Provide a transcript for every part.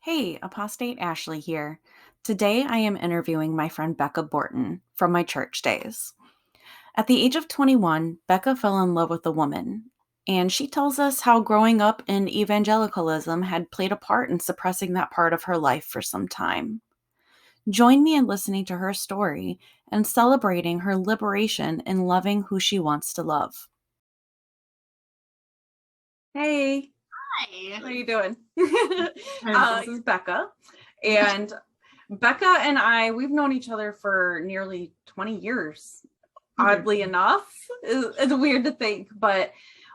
Hey, Apostate Ashley here. Today I am interviewing my friend Bekah Borton from my church days. At the age of 21, Bekah fell in love with a woman, and she tells us how growing up in evangelicalism had played a part in suppressing that part of her life for some time. Join me in listening to her story and celebrating her liberation in loving who she wants to love. Hey, Hi. how you doing? I'm This is Bekah, and Bekah and we've known each other for nearly 20 years. Oddly enough, it's weird to think, but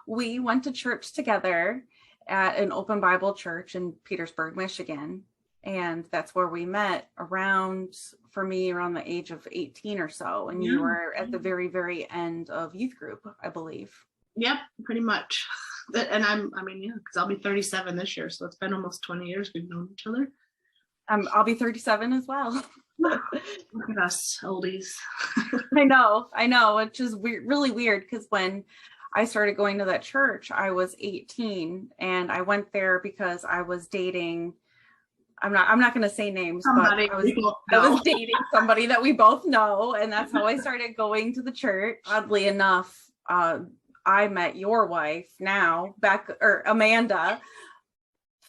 we went to church together at an open Bible church in Petersburg, Michigan. And that's where we met for me, around the age of 18 or so. And you were at the very, very end of youth group, I believe. Yep, pretty much. And because I'll be 37 this year, so it's been almost 20 years we've known each other. I'll be 37 as well. Look at us, oldies. I know, which is weird, really weird, because when I started going to that church, I was 18, and I went there because I was dating. I'm not going to say names, Somebody but I was dating somebody that we both know, and that's how I started going to the church. Oddly enough, I met your wife now, Amanda,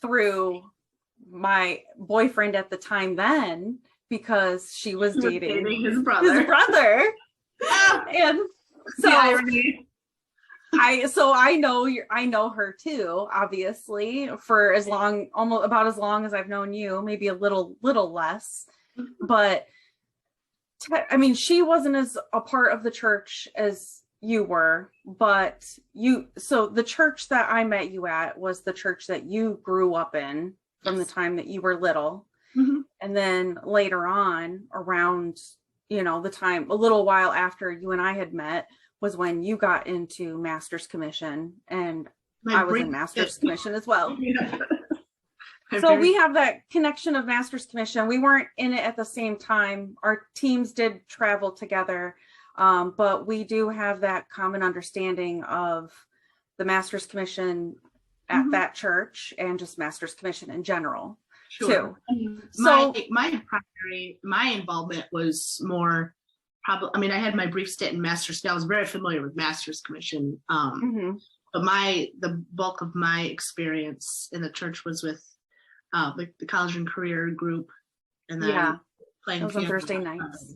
through my boyfriend at the time then, because she was dating his brother. And so the irony. I know her too, obviously, for about as long as I've known you, maybe a little less. But she wasn't as a part of the church as you were, so the church that I met you at was the church that you grew up in from the time that you were little. Mm-hmm. And then later on, around, the time, a little while after you and I had met, was when you got into Master's Commission, and I was in Master's Commission as well. So we have that connection of Master's Commission. We weren't in it at the same time. Our teams did travel together, but we do have that common understanding of the Master's Commission at that church, and just Master's Commission in general. Sure. Too. So my involvement was more probably, I had my brief stint in Master's. I was very familiar with Master's Commission. But the bulk of my experience in the church was with the college and career group, and then playing on Thursday nights.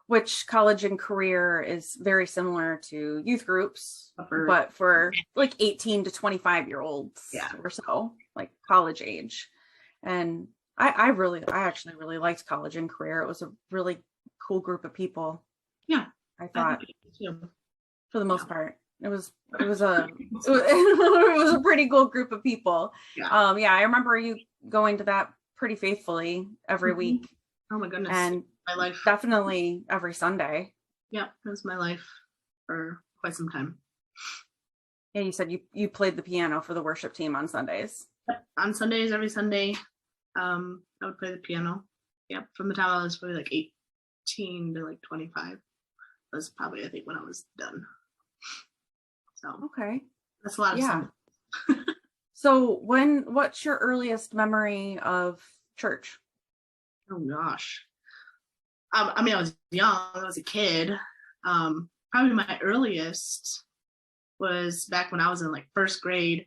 Which college and career is very similar to youth groups, but for like 18 to 25-year-olds or so, like college age. And I actually really liked college and career. It was a really cool group of people. Yeah, I thought for the most part, it was a pretty cool group of people. I remember you going to that pretty faithfully every week. Oh my goodness. And my life, definitely every Sunday. Yeah, that was my life for quite some time. Yeah, you said you played the piano for the worship team on Sundays. On Sundays, every Sunday, I would play the piano. From the time I was probably like 18 to like 25 was probably, I think, when I was done. So okay, that's a lot of Sundays. So what's your earliest memory of church? Oh gosh. I was young. I was a kid. Probably my earliest was back when I was in like first grade.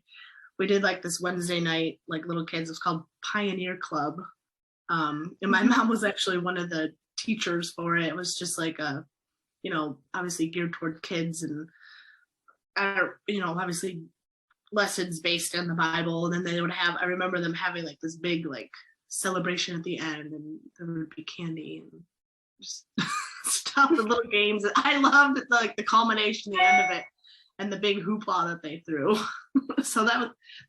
We did like this Wednesday night, like little kids. It was called Pioneer Club. And my mom was actually one of the teachers for it. It was just like obviously geared toward kids, and obviously lessons based on the Bible. And then they would I remember them having like this big like celebration at the end, and there would be candy and just stuff and little games. I loved like the culmination, the end of it, and the big hoopla that they threw. So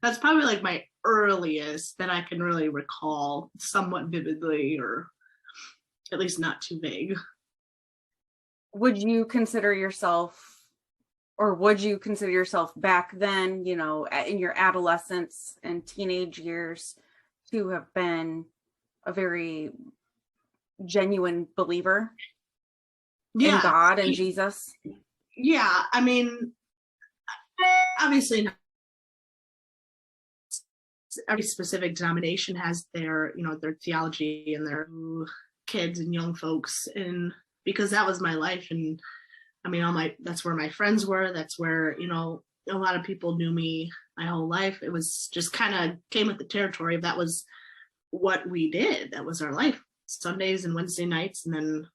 that's probably like my earliest that I can really recall somewhat vividly, or at least not too vague. Would you consider yourself back then, in your adolescence and teenage years, to have been a very genuine believer in God and Jesus? Yeah, obviously not every specific denomination has their, their theology and their kids and young folks. And because that was my life. And I mean, that's where my friends were. That's where, a lot of people knew me my whole life. It was just kind of came with the territory. That was what we did. That was our life. Sundays and Wednesday nights. And then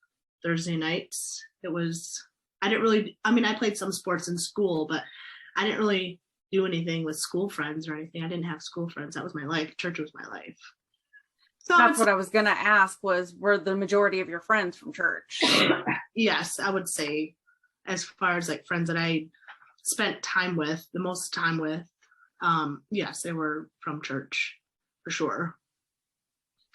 Thursday nights, I played some sports in school, but I didn't really do anything with school friends or anything. I didn't have school friends. That was my life. Church was my life. So that's what I was going to ask were the majority of your friends from church? Yes, I would say as far as like friends that I spent time with, the most time with, yes, they were from church for sure.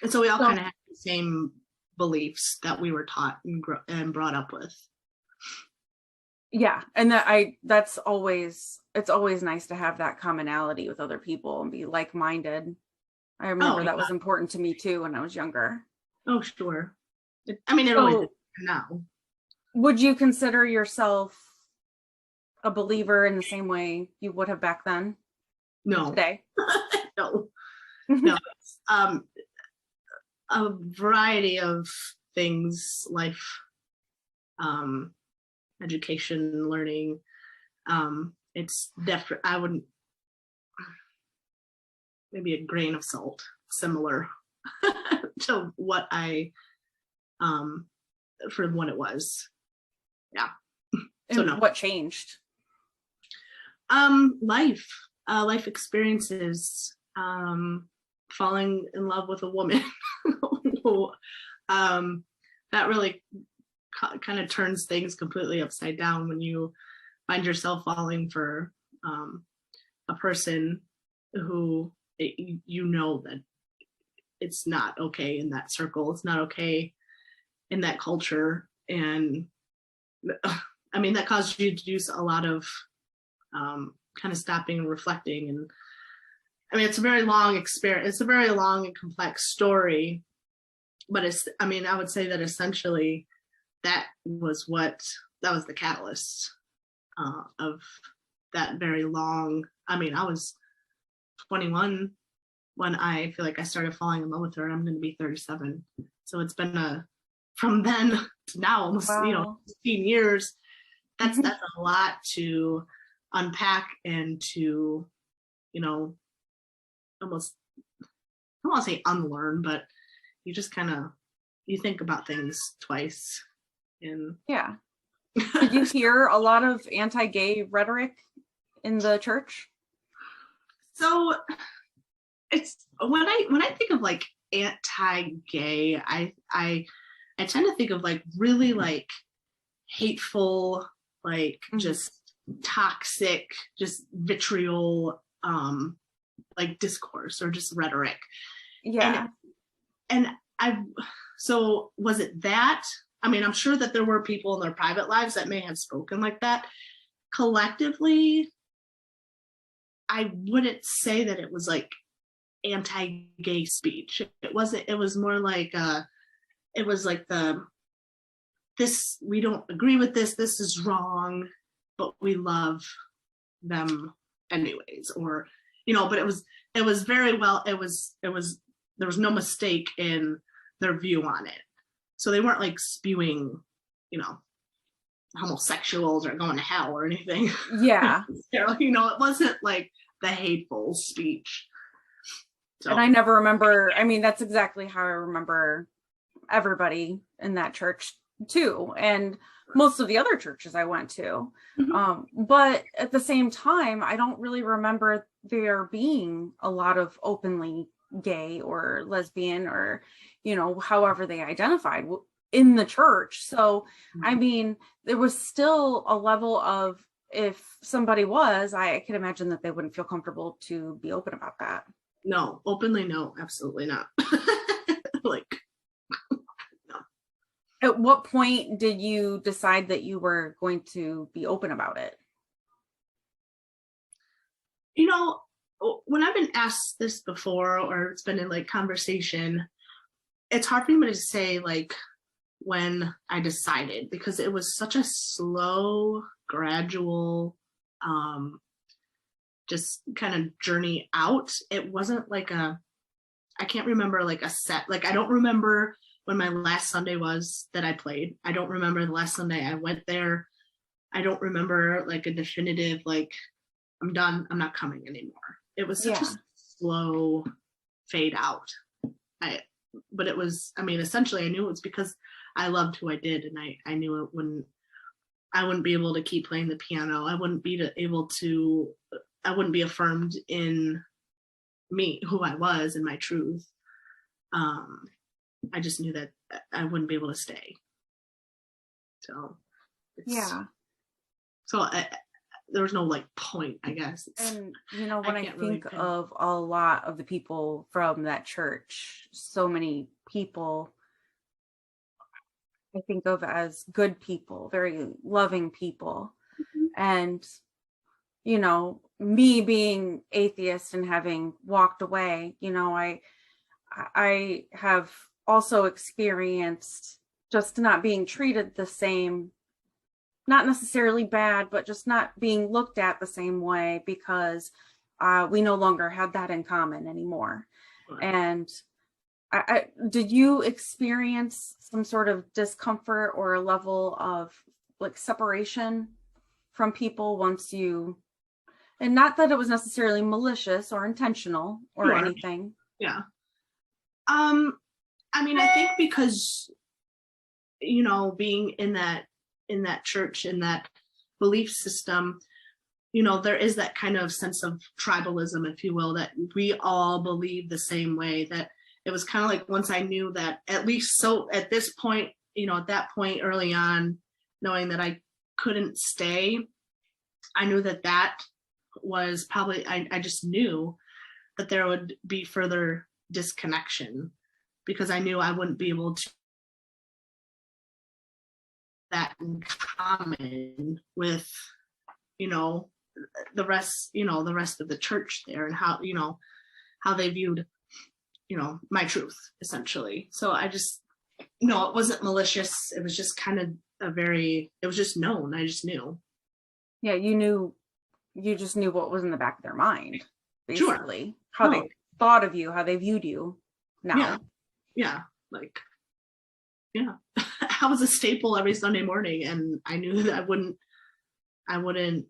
And so we all kind of had the same beliefs that we were taught and brought up with. Yeah. And it's always nice to have that commonality with other people and be like-minded. I remember that was important to me too when I was younger. Oh, sure. It always is now. Would you consider yourself a believer in the same way you would have back then? No. Today? No. A variety of things, life, education, learning. It's definitely, I wouldn't, maybe a grain of salt, similar to what I, for what it was. Yeah. So no. What changed? Life experiences, falling in love with a woman. That really kind of turns things completely upside down when you find yourself falling for a person who that it's not okay in that circle. It's not okay in that culture. And that caused you to do a lot of kind of stopping and reflecting. And it's a very long experience. It's a very long and complex story, but I would say that essentially that was the catalyst of that very long. I was 21 when I feel like I started falling in love with her, and I'm going to be 37. So it's been from then to now, almost 15 years. That's a lot to unpack and to, almost, I don't want to say unlearn, but you just kind of, you think about things twice. And yeah. Did you hear a lot of anti-gay rhetoric in the church? So it's when I think of like anti-gay, I tend to think of like really like hateful, like just toxic, just vitriol, like discourse or just rhetoric. Yeah. So was it that? I'm sure that there were people in their private lives that may have spoken like that. Collectively, I wouldn't say that it was like anti-gay speech. It wasn't. It was more like it was like this, we don't agree with this. This is wrong, but we love them anyways. Or but it was very well. It was there was no mistake in their view on it. So they weren't like spewing, homosexuals are going to hell or anything. Yeah. It wasn't like the hateful speech. So. And I never remember, that's exactly how I remember everybody in that church too. And most of the other churches I went to. But at the same time, I don't really remember there being a lot of openly gay or lesbian or, however they identified in the church. So, there was still a level of, if somebody was, I could imagine that they wouldn't feel comfortable to be open about that. No, openly, no, absolutely not. No. At what point did you decide that you were going to be open about it? When I've been asked this before, or it's been in like conversation, it's hard for me to say like when I decided, because it was such a slow, gradual just kind of journey out. It wasn't like I can't remember like a set, like I don't remember when my last Sunday was that I played. I don't remember the last Sunday I went there. I don't remember like a definitive, like, I'm done, I'm not coming anymore. It was such a slow fade out. But it was, I mean, essentially I knew it was because I loved who I did, and I knew it wouldn't, I wouldn't be able to keep playing the piano. I wouldn't be affirmed in me, who I was, and my truth. I just knew that I wouldn't be able to stay. So there was no like point, I guess. And when I think of a lot of the people from that church, so many people I think of as good people, very loving people. And me being atheist and having walked away, I have also experienced just not being treated the same, not necessarily bad, but just not being looked at the same way, because we no longer had that in common anymore. Right. And did you experience some sort of discomfort or a level of like separation from people once you, and not that it was necessarily malicious or intentional or anything? Yeah. I mean, I think because, being in that church, in that belief system, there is that kind of sense of tribalism, if you will, that we all believe the same way. That it was kind of like, once I knew that, at least so at this point, at that point early on, knowing that I couldn't stay, I knew that was probably, I just knew that there would be further disconnection, because I knew I wouldn't be able to that in common with the rest of the church there, and how they viewed my truth, essentially. So I just, it wasn't malicious. It was just kind of it was just known. I just knew. Yeah, you just knew what was in the back of their mind, basically. Sure. How they thought of you, how they viewed you now. Yeah. I was a staple every Sunday morning, and I knew that I wouldn't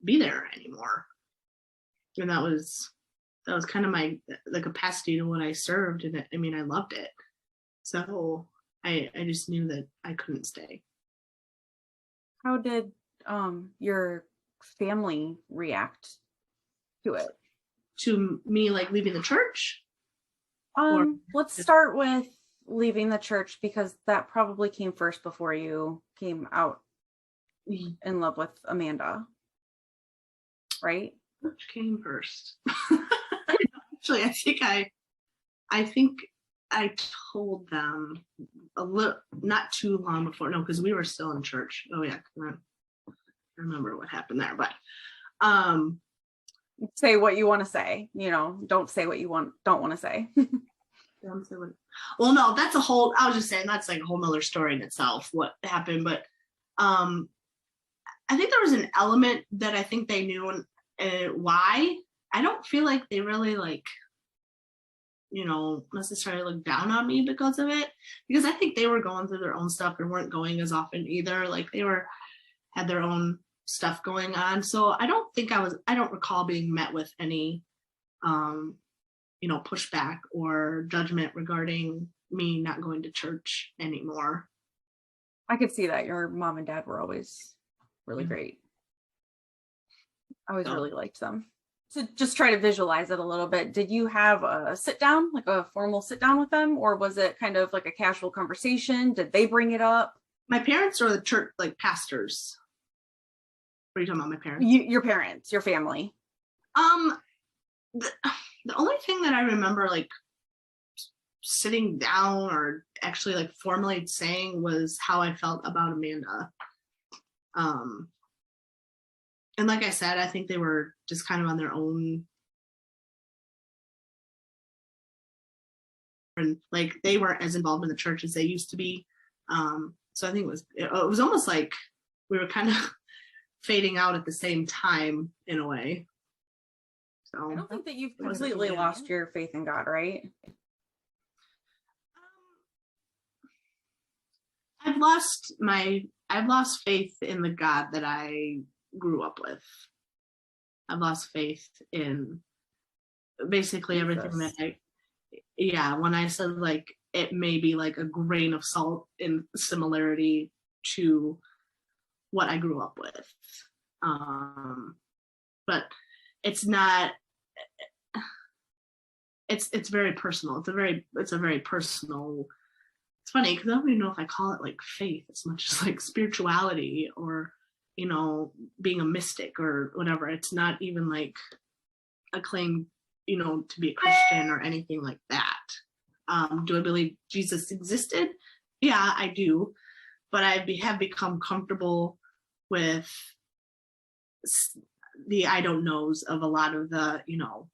be there anymore. And that was kind of the capacity to what I served. And I mean, I loved it. So I just knew that I couldn't stay. How did your family react to it? To me, like, leaving the church? Let's start with leaving the church, because that probably came first before you came out in love with Amanda, right? Which came first? Actually, I think I told them a little, not too long before. No, because we were still in church. Oh yeah, I remember what happened there. But say what you want to say. Don't say what you don't want to say. Well, no, that's I was just saying that's like a whole nother story in itself, what happened. But I think there was an element that I think they knew why. I don't feel like they really necessarily looked down on me because of it, because I think they were going through their own stuff and weren't going as often either. Like, they had their own stuff going on. So I don't recall being met with any pushback or judgment regarding me not going to church anymore. I could see that. Your mom and dad were always really great. I always really liked them. To just try to visualize it a little bit, did you have a sit down, like a formal sit down with them, or was it kind of like a casual conversation? Did they bring it up? My parents or the church, like pastors? What are you talking about, my parents? Your parents, your family. The only thing that I remember like sitting down or actually like formally saying was how I felt about Amanda. And like I said, I think they were just kind of on their own. And like, they weren't as involved in the church as they used to be. So I think it was almost like we were kind of fading out at the same time, in a way. So I don't think that you've completely lost your faith in God, right? I've lost faith in the God that I grew up with. I've lost faith in basically everything that when I said like it may be like a grain of salt in similarity to what I grew up with. But it's not, it's very personal. It's a very personal, it's funny because I don't even know if I call it like faith as much as like spirituality or, you know, being a mystic or whatever. It's not even like a claim, you know, to be a Christian or anything like that. Do I believe Jesus existed? Yeah, I do. But I have become comfortable with the I don't knows of a lot of the, you know,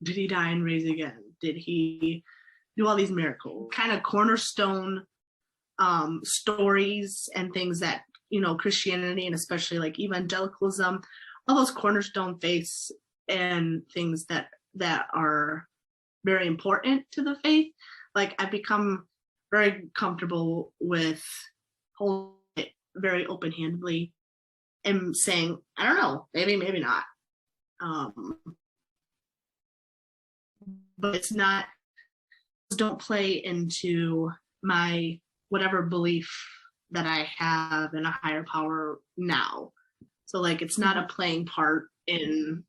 did he die and raise again? Did he do all these miracles? Kind of cornerstone stories and things that, you know, Christianity and especially like evangelicalism, all those cornerstone faiths and things that are very important to the faith. Like I've become very comfortable with holding it very open-handedly and saying, I don't know, maybe not. But it's not, don't play into my whatever belief that I have in a higher power now. So like it's not a playing part in,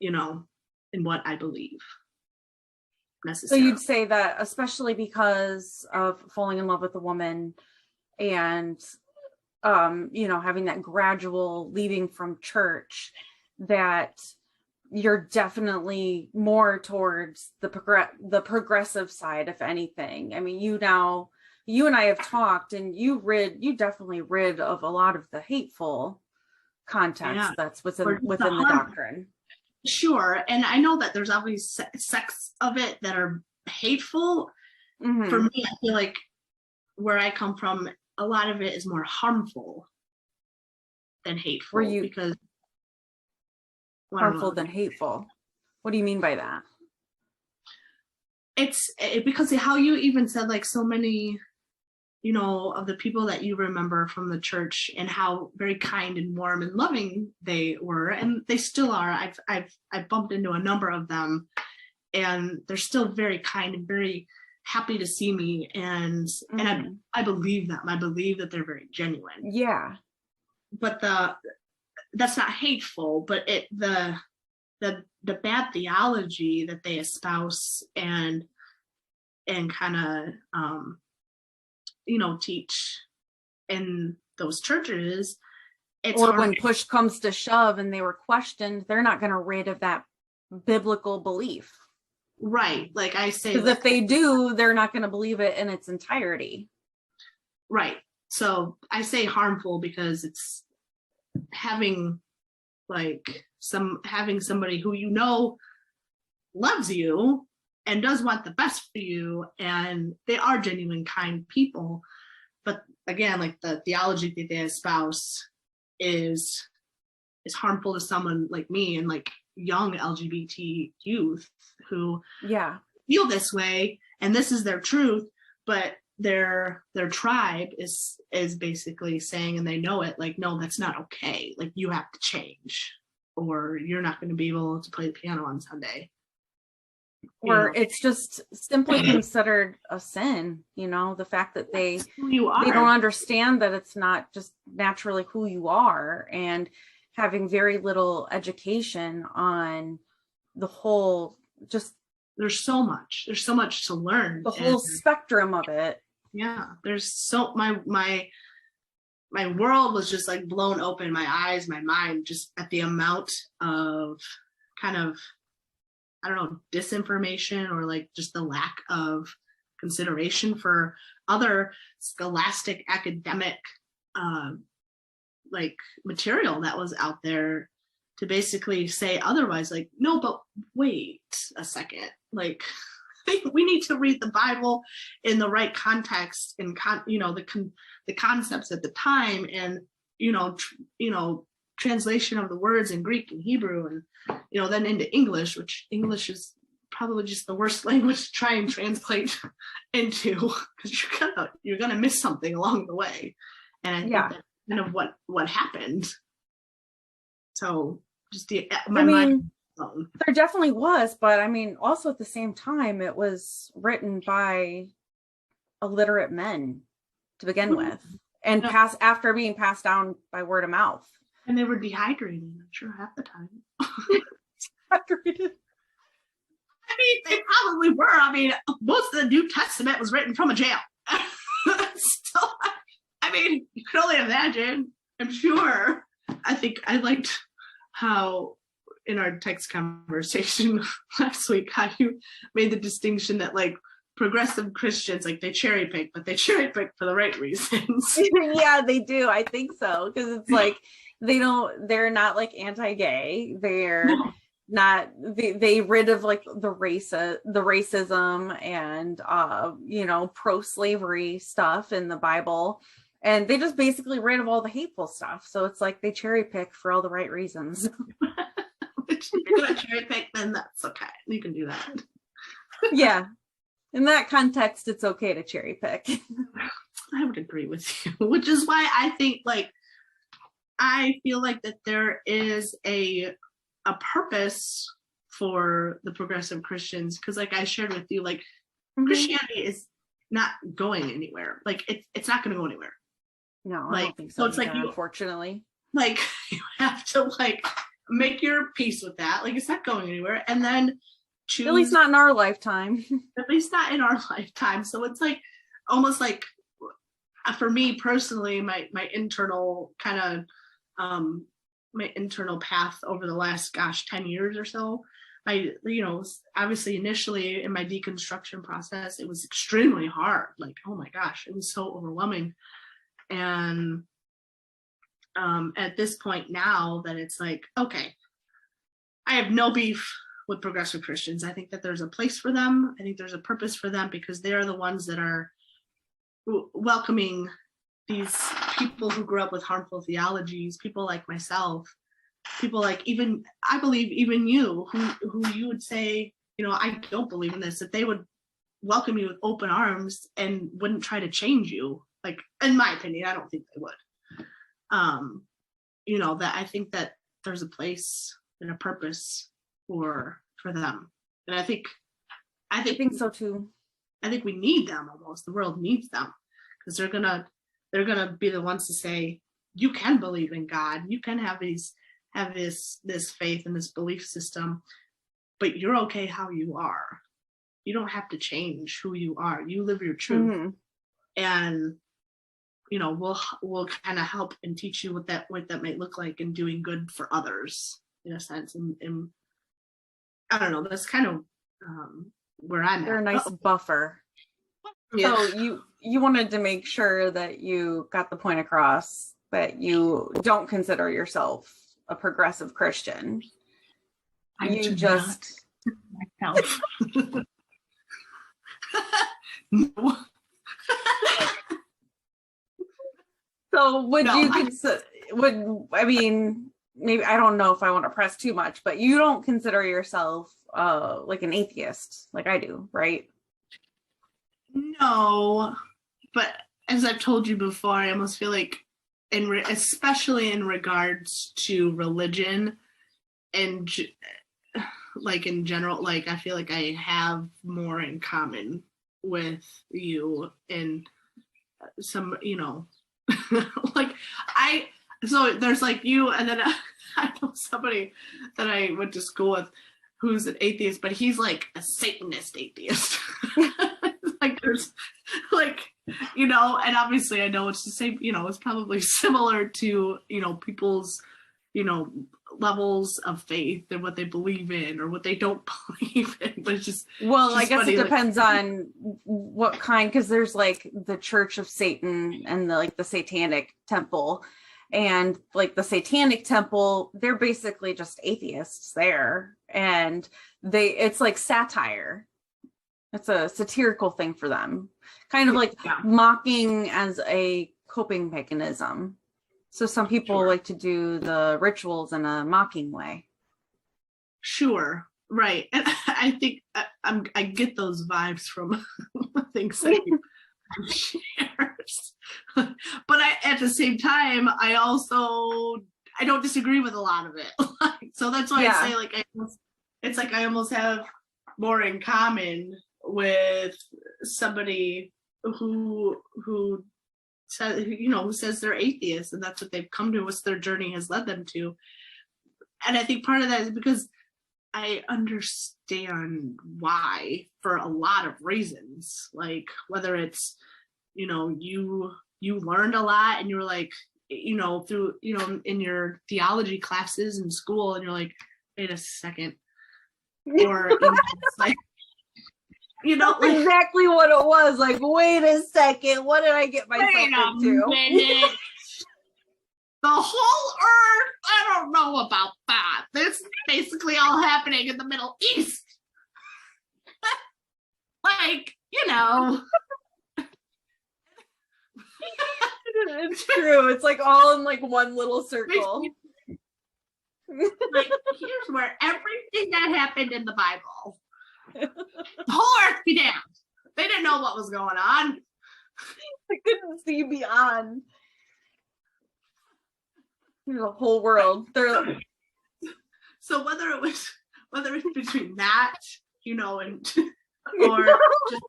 you know, in what I believe necessarily. So you'd say that especially because of falling in love with a woman and you know, having that gradual leaving from church, that you're definitely more towards the progressive side, if anything. I mean, you and I have talked, and you definitely rid of a lot of the hateful context that's within the doctrine. Sure, and I know that there's always sects of it that are hateful. Mm-hmm. For me, I feel like where I come from, a lot of it is more harmful than hateful. Because harmful than hateful. What do you mean by that? It's because how you even said like so many, you know, of the people that you remember from the church and how very kind and warm and loving they were, and they still are. I've bumped into a number of them, and they're still very kind and very happy to see me, and I believe them. I believe that they're very genuine. Yeah. But that's not hateful, but the bad theology that they espouse and kind of you know, teach in those churches, or when push comes to shove and they were questioned, they're not going to rid of that biblical belief, right? Like I say, because if they do, they're not going to believe it in its entirety, right? So I say harmful because it's having somebody who you know loves you and does want the best for you, and they are genuine, kind people. But again, like the theology that they espouse is harmful to someone like me and like young LGBT youth who feel this way, and this is their truth, but their tribe is basically saying, and they know it, like, no, that's not okay. Like, you have to change, or you're not going to be able to play the piano on Sunday. Or it's just simply considered a sin, you know, the fact that they don't understand that it's not just naturally who you are, and having very little education on the whole, just there's so much to learn, the whole spectrum of it. Yeah, there's so my world was just like blown open, my eyes, my mind, just at the amount of kind of, I don't know, disinformation, or like just the lack of consideration for other scholastic academic like material that was out there to basically say otherwise. Like, no, but wait a second, like we need to read the Bible in the right context and you know, the concepts at the time, and you know translation of the words in Greek and Hebrew, and then into English, which English is probably just the worst language to try and translate into, because you're gonna miss something along the way. And I think that's kind of what happened. So just mind. There definitely was, but I mean, also at the same time, it was written by illiterate men to begin with, and after being passed down by word of mouth. And they were dehydrated, I'm sure, half the time. Dehydrated. I mean, they probably were. I mean, most of the New Testament was written from a jail. So, I mean, you can only imagine, I'm sure. I think I liked how in our text conversation last week, how you made the distinction that like progressive Christians, like they cherry pick, but they cherry pick for the right reasons. Yeah, they do. I think so. Because it's like, they're not like anti-gay. They're not, they rid of like the racism and, pro-slavery stuff in the Bible. And they just basically rid of all the hateful stuff. So it's like they cherry pick for all the right reasons. If you're going to cherry pick, then that's okay. You can do that. Yeah. In that context, it's okay to cherry pick. I would agree with you, which is why I think I feel like that there is a purpose for the progressive Christians, because like I shared with you, like Christianity is not going anywhere. Like it's not going to go anywhere. No, I don't think so. It's like unfortunately, like you have to like make your peace with that. Like it's not going anywhere, and then choose. At least not in our lifetime. At least not in our lifetime. So it's like almost like for me personally, my internal kind of my internal path over the last 10 years or so. Obviously initially in my deconstruction process, it was extremely hard. Like, oh my gosh, it was so overwhelming. And at this point now that it's like, okay, I have no beef with progressive Christians. I think that there's a place for them. I think there's a purpose for them, because they're the ones that are welcoming these people who grew up with harmful theologies, people like myself, people like I believe even you, who you would say, I don't believe in this, that they would welcome you with open arms and wouldn't try to change you. Like, in my opinion, I don't think they would. That I think that there's a place and a purpose for them. And I think so too. I think we need them almost. The world needs them, because they're gonna be the ones to say, you can believe in God, you can have this faith and this belief system, but you're okay how you are. You don't have to change who you are. You live your truth. And we'll kind of help and teach you what that might look like in doing good for others, in a sense. And I don't know, that's kind of where I'm They're at. A nice buffer. Yeah. So you wanted to make sure that you got the point across that you don't consider yourself a progressive Christian. You just myself. No. So maybe, I don't know if I want to press too much, but you don't consider yourself like an atheist like I do, right? No, but as I've told you before, I almost feel like, especially in regards to religion and like in general, like I feel like I have more in common with you in some, so there's like you, and then I know somebody that I went to school with who's an atheist, but he's like a Satanist atheist. Like there's like, and obviously I know it's the same, it's probably similar to, people's, levels of faith and what they believe in or what they don't believe in, but it's just, I guess funny, it depends on what kind, because there's like the Church of Satan and the Satanic Temple, and like the Satanic Temple, they're basically just atheists there, and it's like satire. It's a satirical thing for them, kind of like mocking as a coping mechanism. So some people like to do the rituals in a mocking way. Sure, right. And I think I get those vibes from things that you shares. But at the same time, I don't disagree with a lot of it. So that's why I say like it's like I almost have more in common with somebody who says, who says they're atheists and that's what they've come to, what their journey has led them to. And I think part of that is because I understand why for a lot of reasons, like whether it's, you learned a lot and you're like, through, in your theology classes in school and you're like, wait a second. Or, it's like, That's exactly what it was. Like, wait a second, what did I get myself into? Minute. The whole earth, I don't know about that. This is basically all happening in the Middle East. Like, It's true. It's like all in like one little circle. Like, here's where everything that happened in the Bible. The whole earth be damned. They didn't know what was going on. They couldn't see beyond the whole world. So whether it's between that, and or just,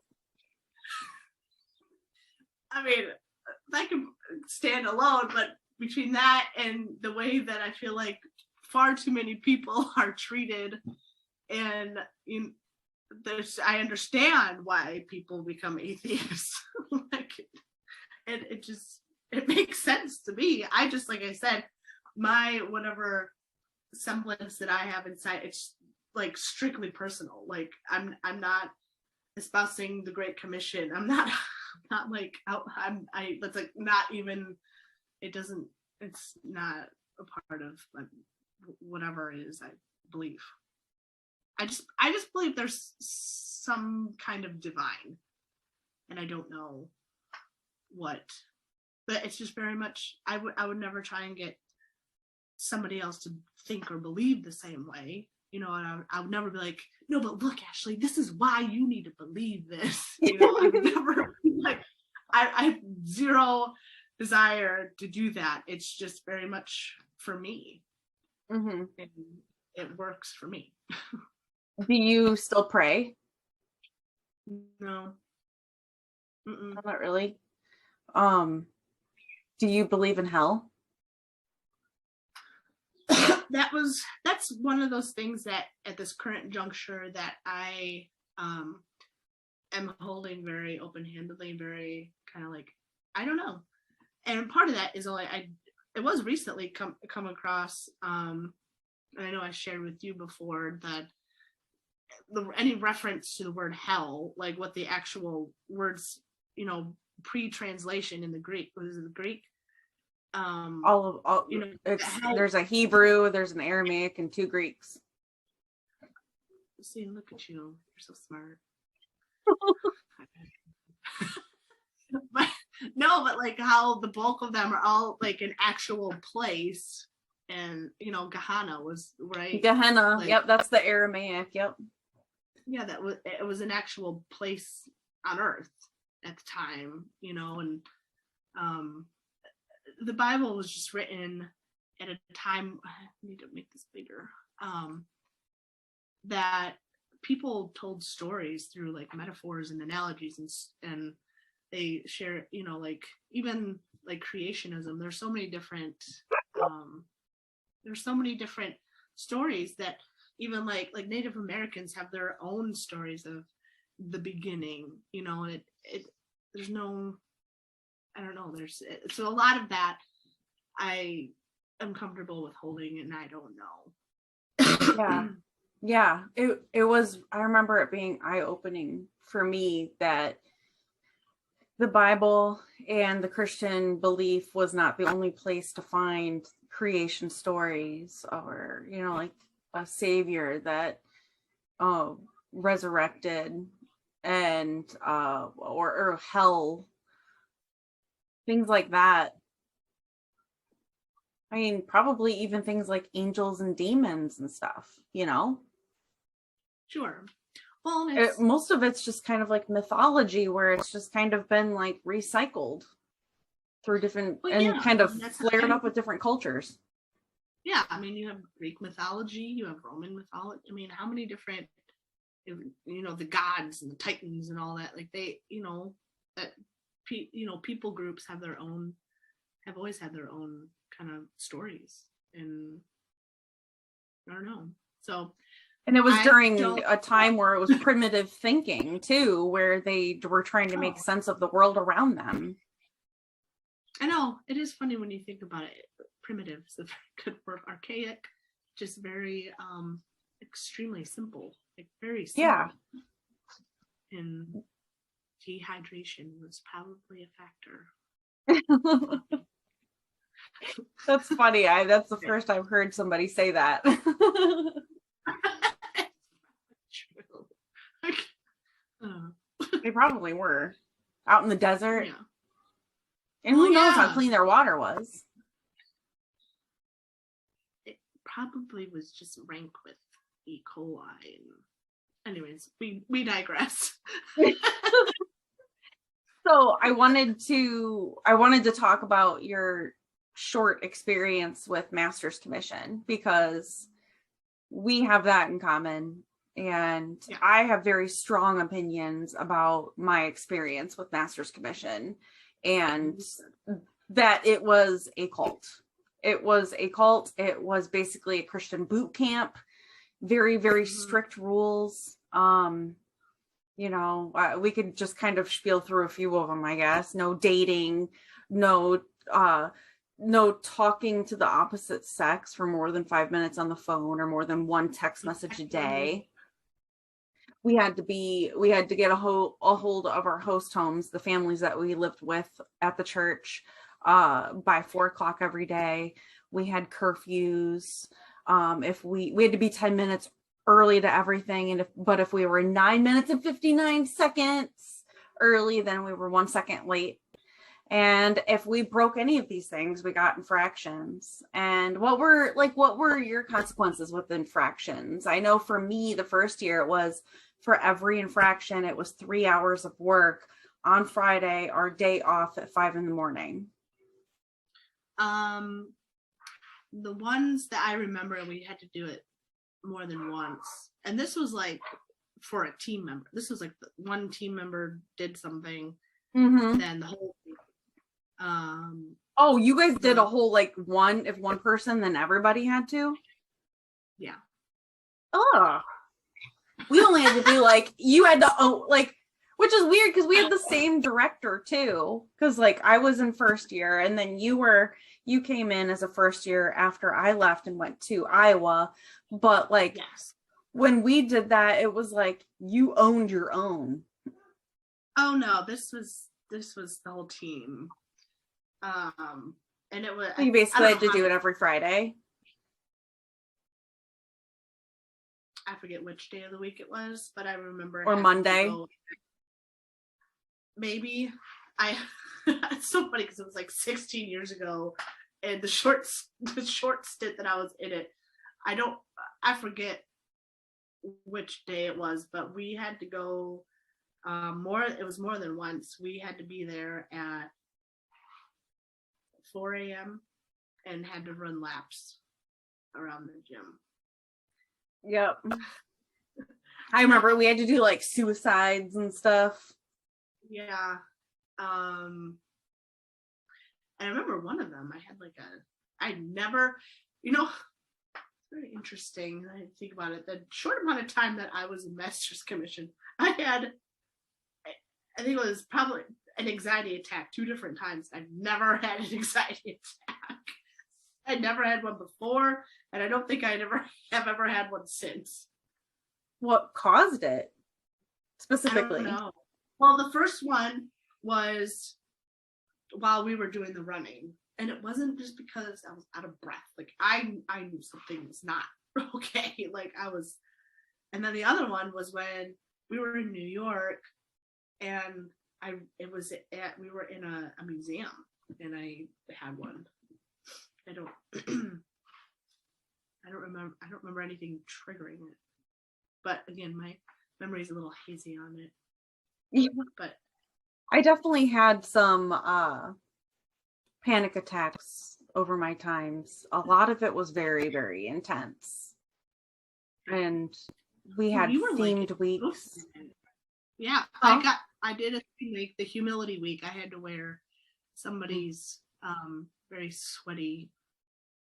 I mean, that can stand alone, but between that and the way that I feel like far too many people are treated, and I understand why people become atheists. Like, and it makes sense to me. I just, like I said, my whatever semblance that I have inside, it's like strictly personal. Like I'm not espousing the Great Commission. I'm not like that's like not even, it's not a part of like whatever it is I believe. I just believe there's some kind of divine, and I don't know what, but it's just very much, I would never try and get somebody else to think or believe the same way, and I would never be like, no, but look, Ashley, this is why you need to believe this. I would never like, I have zero desire to do that. It's just very much for me. Mm-hmm. And it works for me. Do you still pray? No. Mm-mm. Not really. Do you believe in hell? That's one of those things that at this current juncture that I am holding very open-handedly, very kind of like, I don't know. And part of that is it was recently come across, and I know I shared with you before that any reference to the word hell, like what the actual words, pre-translation in the Greek, what is it, the Greek? There's a Hebrew, there's an Aramaic, and 2 Greeks. See, look at you, you're so smart. but like how the bulk of them are all like an actual place, and Gehenna was right. Gehenna, like, yep, that's the Aramaic, yep. Yeah, it was an actual place on earth at the time, and the Bible was just written at a time, I need to make this bigger, that people told stories through like metaphors and analogies, and they share, like even like creationism. There's so many different stories that even like Native Americans have their own stories of the beginning, and there's no, I don't know, so a lot of that I am comfortable with holding, and I don't know. Yeah, it was, I remember it being eye-opening for me that the Bible and the Christian belief was not the only place to find creation stories, or like a savior that resurrected, and or hell, things like that. I mean, probably even things like angels and demons and stuff, you know? Sure. Well, Most of it's just kind of like mythology, where it's just kind of been like recycled through different and kind of flared up with different cultures. Yeah, I mean, you have Greek mythology, you have Roman mythology. I mean, how many different, the gods and the titans and all that, like they, people groups have always had their own kind of stories, and I don't know. So, and it was during a time where it was primitive thinking too, where they were trying to make sense of the world around them. I know, it is funny when you think about it. Primitive is a very good word. Archaic, just very extremely simple, like very simple. Yeah. And dehydration was probably a factor. That's funny. That's the first I've heard somebody say that. They probably were out in the desert. Yeah. And who knows how clean their water was. It probably was just rank with E. coli. Anyways, we digress. So I wanted to talk about your short experience with Master's Commission, because we have that in common. And I have very strong opinions about my experience with Master's Commission, and that it was a cult. It was a cult. It was basically a Christian boot camp, very, very strict rules. We could just kind of spiel through a few of them, I guess. No dating, no talking to the opposite sex for more than 5 minutes on the phone, or more than one text message a day. We had to get a hold of our host homes, the families that we lived with at the church, by 4:00 every day. We had curfews. If we had to be 10 minutes early to everything, but if we were 9 minutes and 59 seconds early, then we were 1 second late. And if we broke any of these things, we got infractions. And what were your consequences with infractions? I know for me, the first year, it was, for every infraction, it was 3 hours of work on Friday, our day off at 5 a.m. The ones that I remember, we had to do it more than once. And this was like for a team member. This was like one team member did something, then the whole you guys did a whole, like, if one person, then everybody had to? Yeah. Oh. We only had to do, like, you had to, which is weird, because we had the same director too. Because, like, I was in first year, and then you came in as a first year after I left and went to Iowa. But, like, when we did that, it was like you owned your own. Oh no, this was the whole team. And it was, you basically had to do it every Friday. I forget which day of the week it was, but I remember. Or Monday. Maybe. It's so funny because it was like 16 years ago, and the short stint that I was in it, I forget which day it was, but we had to go it was more than once. We had to be there at 4 a.m. and had to run laps around the gym. Yep. I remember we had to do, like, suicides and stuff. Yeah. I remember one of them, I had like it's very interesting. I think about it. The short amount of time that I was in Master's Commission, I think it was probably an anxiety attack 2 different times. I've never had an anxiety attack. I never had one before, and I don't think I have ever had one since. What caused it specifically? I don't know. Well, the first one was while we were doing the running, and it wasn't just because I was out of breath. Like, I knew something was not okay. Like, and then the other one was when we were in New York, and we were in a museum, and I had one. I don't I don't remember anything triggering it. But again, my memory's a little hazy on it. Yeah. But I definitely had some panic attacks over my times. A lot of it was very, very intense. And we had themed weeks. Yeah, I did a theme week, the humility week. I had to wear somebody's very sweaty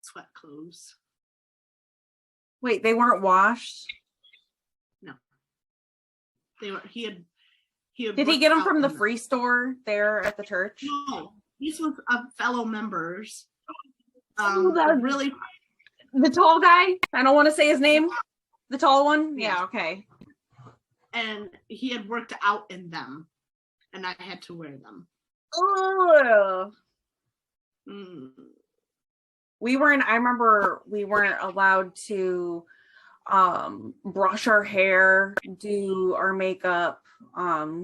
sweat clothes. Wait, they weren't washed? No. They were he had Did he get them from the free store there at the church? No, these were fellow members. Really, the tall guy. I don't want to say his name. The tall one. Yeah. Okay. And he had worked out in them, and I had to wear them. Oh. I remember we weren't allowed to brush our hair, do our makeup.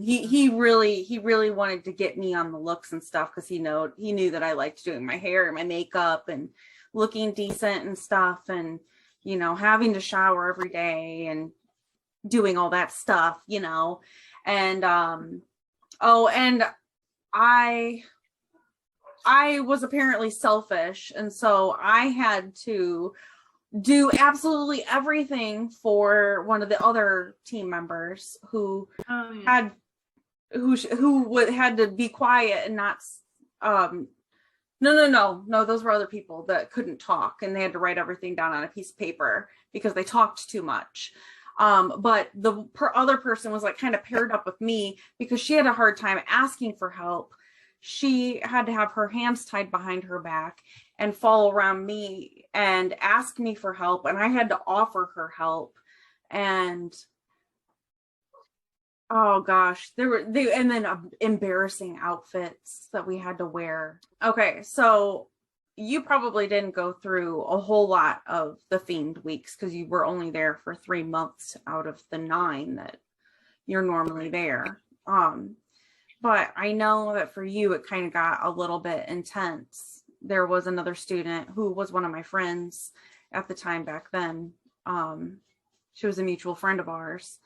He really wanted to get me on the looks and stuff, because he knew that I liked doing my hair and my makeup and looking decent and stuff, and having to shower every day and doing all that stuff, and and I was apparently selfish, and so I had to do absolutely everything for one of the other team members who had to be quiet and not no, those were other people that couldn't talk, and they had to write everything down on a piece of paper because they talked too much. But the other person was like kind of paired up with me because she had a hard time asking for help. She had to have her hands tied behind her back and fall around me and ask me for help, and I had to offer her help. And oh gosh, and then embarrassing outfits that we had to wear. Okay, so you probably didn't go through a whole lot of the themed weeks because you were only there for 3 months out of the 9 that you're normally there. But I know that for you, it kind of got a little bit intense. There was another student who was one of my friends at the time back then. She was a mutual friend of ours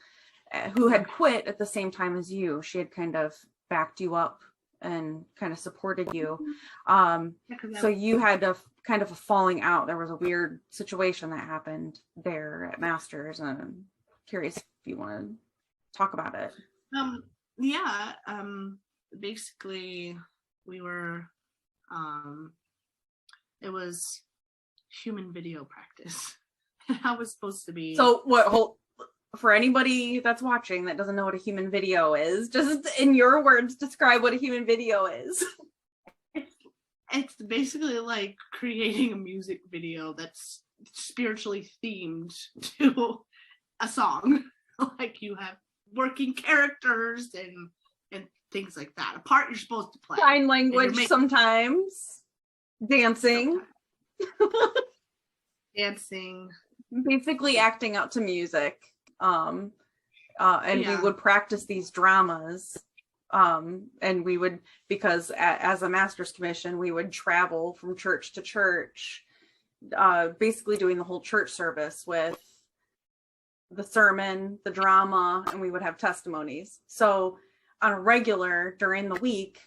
who had quit at the same time as you. She had kind of backed you up and kind of supported you. So you had kind of a falling out. There was a weird situation that happened there at Masters, and I'm curious if you want to talk about it. Yeah, basically we were, it was human video practice. I was supposed to be. So for anybody that's watching that doesn't know what a human video is, just in your words, describe what a human video is. It's basically like creating a music video that's spiritually themed to a song. Like you have working characters and things like that. A part you're supposed to play. Sign language sometimes. Dancing. Dancing. Basically acting out to music. And we would practice these dramas. And we would, because as a master's commission, we would travel from church to church, basically doing the whole church service with the sermon, the drama, and we would have testimonies. So on a regular during the week,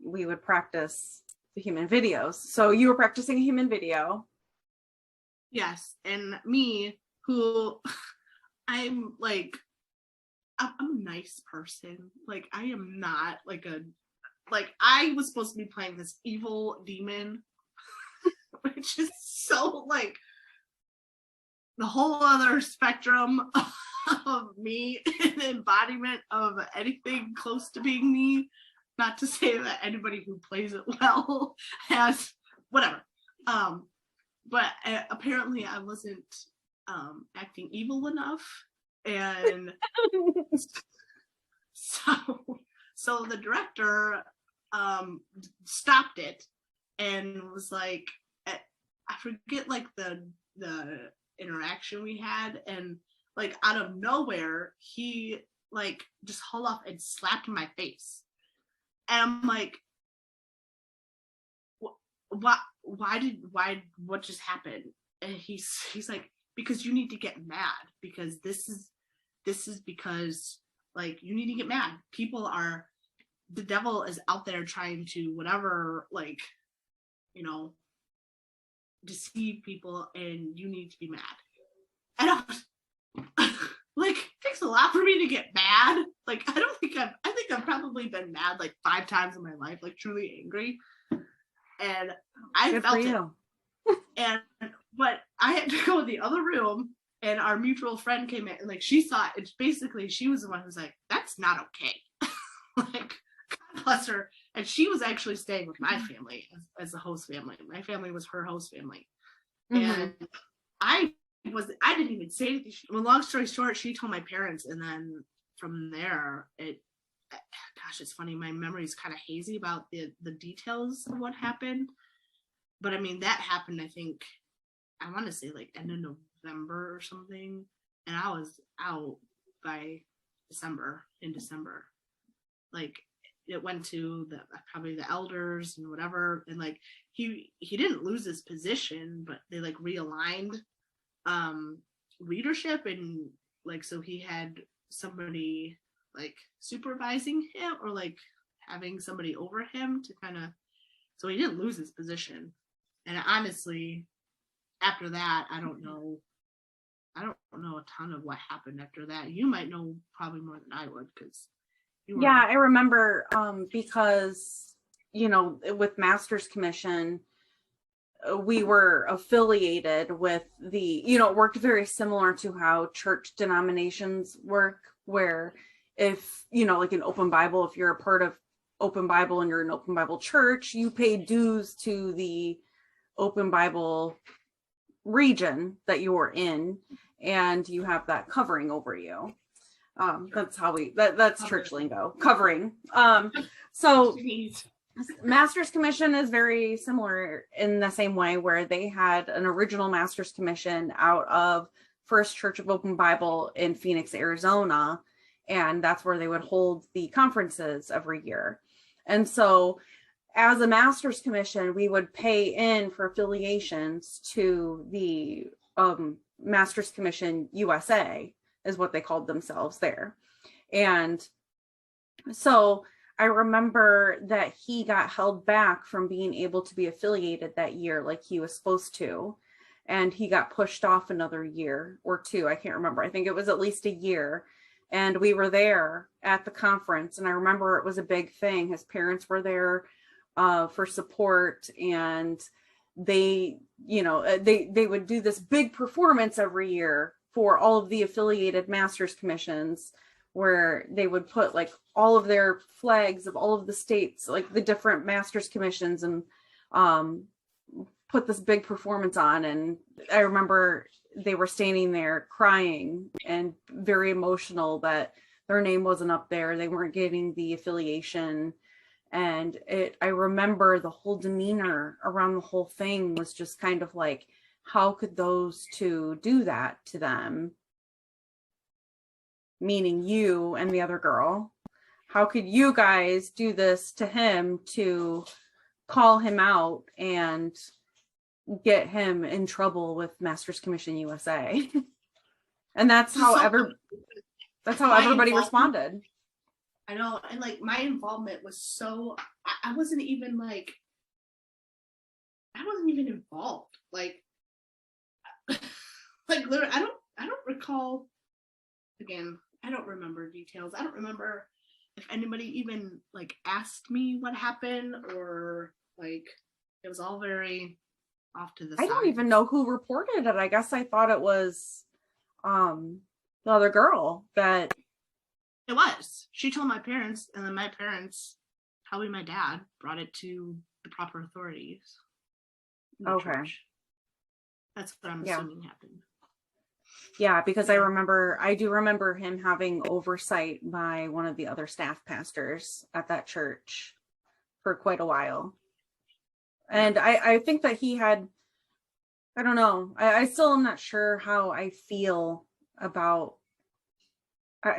we would practice the human videos. So you were practicing a human video. Yes. And me, who I'm a nice person. Like I am not I was supposed to be playing this evil demon, which is so like the whole other spectrum of me, an embodiment of anything close to being me. Not to say that anybody who plays it well has whatever. But apparently I wasn't acting evil enough, and so the director stopped it and was like, I forget like the interaction we had, and like out of nowhere he like just hauled off and slapped my face, and I'm like, what just happened? And he's like, because you need to get mad, because this is because, like, you need to get mad. The devil is out there trying to whatever, like, you know, deceive people, and you need to be mad. And I was like, it takes a lot for me to get mad. Like, I think I've probably been mad like 5 times in my life, like truly angry. And I Good felt for it. you. But I had to go in the other room, and our mutual friend came in, and like, she saw it. It's basically, she was the one who was like, that's not okay. Like, God bless her. And she was actually staying with my family as the host family. My family was her host family. And I didn't even say anything. Well, long story short, she told my parents, and then from there, gosh, it's funny, my memory is kind of hazy about the details of what happened. But I mean, that happened, I think, I want to say like end of November or something, and I was out by in December. Like, it went to probably the elders and whatever, and like, he didn't lose his position, but they like realigned readership, and like, so he had somebody like supervising him, or like having somebody over him to kind of, so he didn't lose his position. And honestly, after that, I don't know a ton of what happened after that. You might know probably more than I would, because yeah, I remember because, you know, with Master's Commission, we were affiliated with it worked very similar to how church denominations work, where if, you know, like in Open Bible, if you're a part of Open Bible and you're an Open Bible church, you pay dues to the Open Bible region that you're in, and you have that covering over you. That's how that's church lingo, covering. So Master's Commission is very similar in the same way, where they had an original Master's Commission out of First Church of Open Bible in Phoenix, Arizona, and that's where they would hold the conferences every year. And so as a Master's Commission, we would pay in for affiliations to the Master's Commission USA, is what they called themselves there. And so I remember that he got held back from being able to be affiliated that year like he was supposed to. And he got pushed off another year or 2. I can't remember. I think it was at least a year. And we were there at the conference. And I remember it was a big thing. His parents were there for support. And they, you know, they would do this big performance every year for all of the affiliated Master's Commissions, where they would put like all of their flags of all of the states, like the different Master's Commissions, and put this big performance on. And I remember they were standing there crying and very emotional that their name wasn't up there. They weren't getting the affiliation. And I remember the whole demeanor around the whole thing was just kind of like, how could those two do that to them? Meaning you and the other girl. How could you guys do this to him, to call him out and get him in trouble with Master's Commission USA? And that's how everybody responded. I know, and like, my involvement was so, I wasn't even involved. Like literally, I don't recall. Again, I don't remember details. I don't remember if anybody even like asked me what happened, or like, it was all very off to the side. I don't even know who reported it. I guess I thought it was the other girl that. It was. She told my parents, and then my parents, probably my dad, brought it to the proper authorities. Okay. Church. That's what I'm assuming happened. Yeah, because I do remember him having oversight by one of the other staff pastors at that church for quite a while. And I think that he had, I don't know, I still am not sure how I feel about,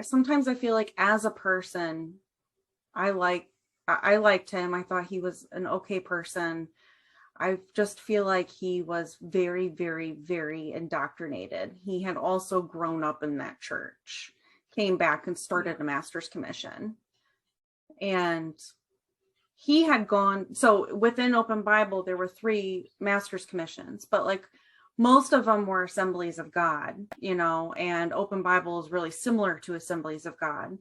sometimes I feel like as a person, I liked him. I thought he was an okay person. I just feel like he was very, very, very indoctrinated. He had also grown up in that church, came back and started a master's commission. And he had gone, so within Open Bible, there were 3 master's commissions, but like most of them were Assemblies of God, you know, and Open Bible is really similar to Assemblies of God.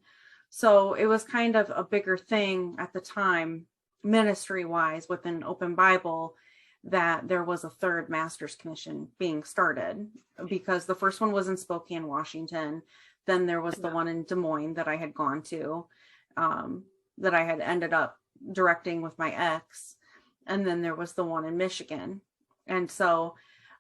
So it was kind of a bigger thing at the time, ministry wise, within Open Bible, that there was a 3rd master's commission being started, because the first one was in Spokane, Washington. Then there was the one in Des Moines that I had gone to, that I had ended up directing with my ex. And then there was the one in Michigan. And so,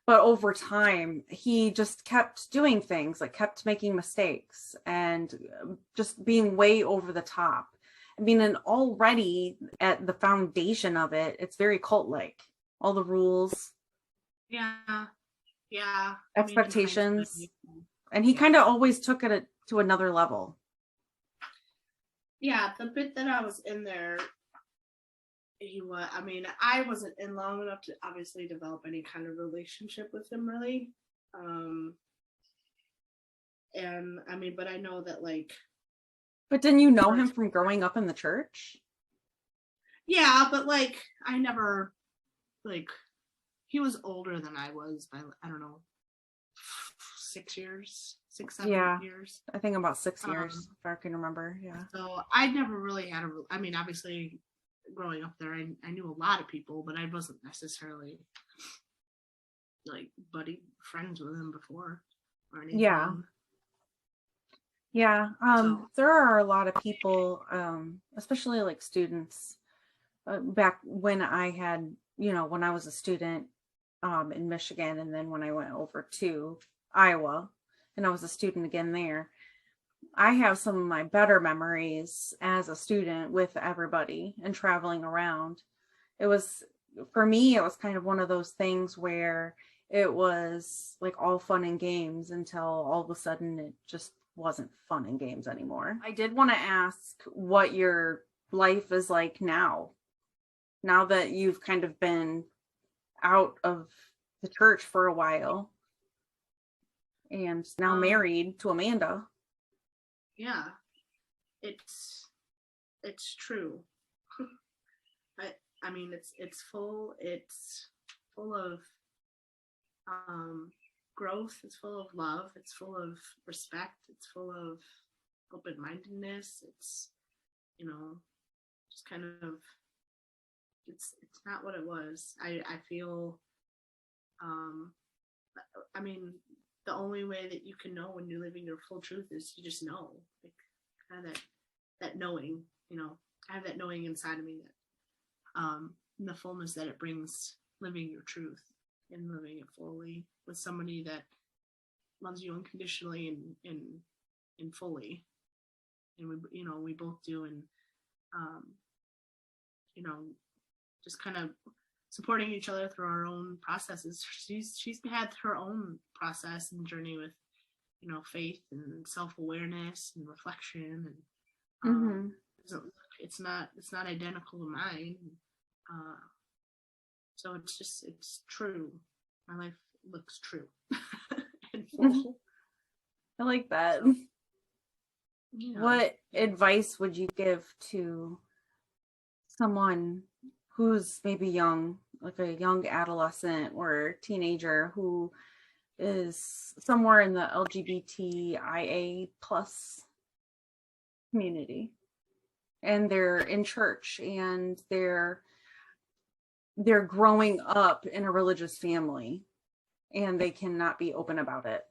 but over time, he just kept doing things, like kept making mistakes and just being way over the top. I mean, and already at the foundation of it, it's very cult-like. All the rules. Yeah. Expectations. And he kind of always took it to another level. Yeah, the bit that I was in there, I wasn't in long enough to obviously develop any kind of relationship with him, really. But I know that, like... But didn't you know him from growing up in the church? Yeah, but, like, I never, like, he was older than I was by, I don't know, 6 years, 7 years. I think about 6 years, if I can remember, yeah. So I never really had obviously, growing up there, I knew a lot of people, but I wasn't necessarily, like, buddy friends with him before or anything. Yeah. There are a lot of people, especially like students, back when I had, when I was a student in Michigan, and then when I went over to Iowa and I was a student again there, I have some of my better memories as a student with everybody and traveling around. For me, it was kind of one of those things where it was like all fun and games until all of a sudden it just wasn't fun and games anymore. I did want to ask what your life is like now that you've kind of been out of the church for a while and now married to Amanda. Yeah, it's true. It's full of growth. It's full of love. It's full of respect. It's full of open-mindedness. It's, just kind of, it's not what it was. I feel, the only way that you can know when you're living your full truth is to just know, like, kind of that knowing, I have that knowing inside of me that, the fullness that it brings, living your truth and living it fully with somebody that loves you unconditionally and fully. And we both do. And, just kind of supporting each other through our own processes. She's had her own process and journey with, faith and self-awareness and reflection, and it's not identical to mine. So it's true. My life looks true and full. I like that. So, what advice would you give to someone who's maybe young, like a young adolescent or teenager who is somewhere in the LGBTIA plus community, and they're in church and they're growing up in a religious family and they cannot be open about it?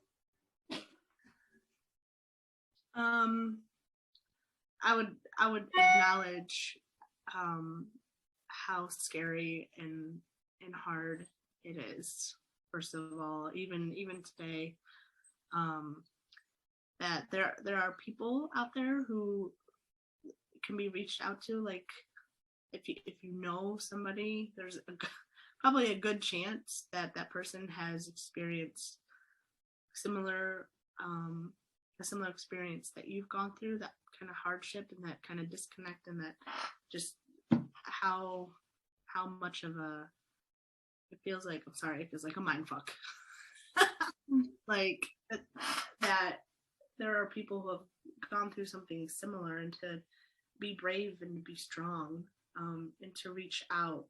I would acknowledge how scary and hard it is. First of all, even today, that there are people out there who can be reached out to. Like, if you know somebody, there's probably a good chance that person has experienced a similar experience that you've gone through, that kind of hardship and that kind of disconnect, and that just how much of a it feels like a mind fuck. Like that there are people who have gone through something similar, and to be brave and to be strong, and to reach out.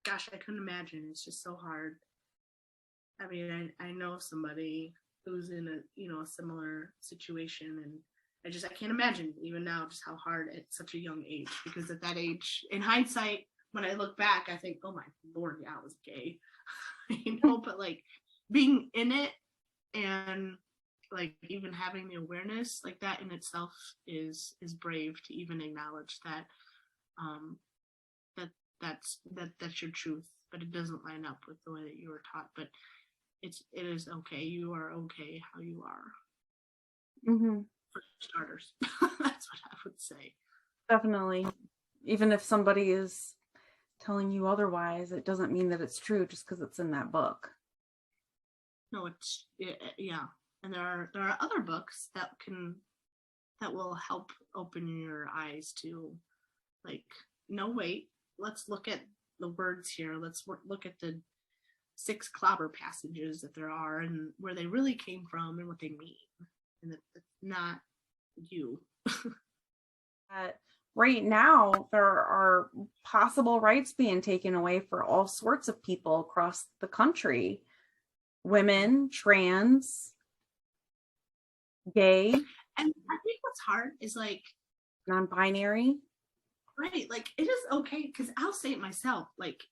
Gosh, I couldn't imagine. It's just so hard. I mean, I know somebody who's in a similar situation, and I can't imagine even now just how hard at such a young age, because at that age, in hindsight, when I look back, I think, oh my Lord, yeah, I was gay, but like being in it and like even having the awareness, like that in itself is brave to even acknowledge that, that's your truth, but it doesn't line up with the way that you were taught. But it is okay. You are okay how you are. Mm-hmm. For starters. That's what I would say. Definitely. Even if somebody is telling you otherwise, it doesn't mean that it's true just because it's in that book. No, yeah. And there are other books that will help open your eyes to, like, no, wait, let's look at the words here. Let's look at the 6 clobber passages that there are and where they really came from and what they mean. And it's not you. Right now, there are possible rights being taken away for all sorts of people across the country. Women, trans, gay. And I think what's hard is like non-binary. Right, like it is okay, because I'll say it myself. Like,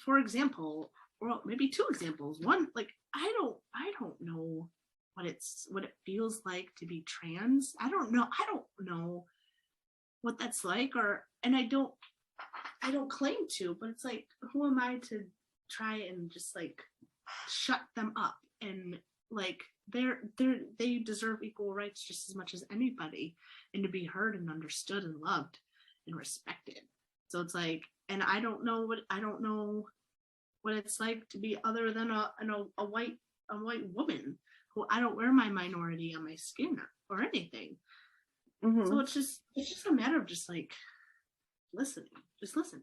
for example, well, maybe 2 examples. One, like I don't know what it feels like to be trans. I don't know what that's like, and I don't claim to, but it's like, who am I to try and just like shut them up? And like they deserve equal rights just as much as anybody, and to be heard and understood and loved and respected. So it's like, and I don't know what it's like to be other than a white woman who I don't wear my minority on my skin or anything. Mm-hmm. So it's just a matter of just like listening. Just listen.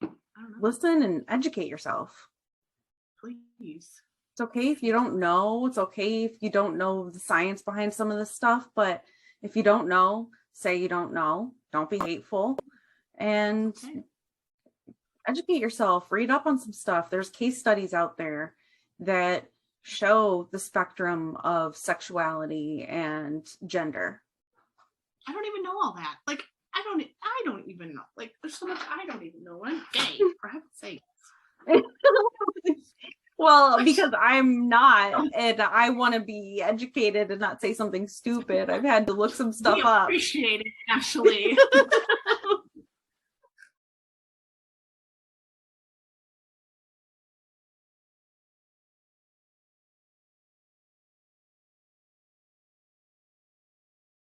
I don't know. Listen and educate yourself. Please. It's okay if you don't know. It's okay if you don't know the science behind some of this stuff, but if you don't know, say you don't know. Don't be hateful, and educate yourself. Read up on some stuff. There's case studies out there that show the spectrum of sexuality and gender. I don't even know all that. Like, I don't even know. Like, there's so much I don't even know. I'm gay, for heaven's sake. Well, because I'm not, and I want to be educated and not say something stupid. I've had to look some stuff up. Appreciate it, Ashley.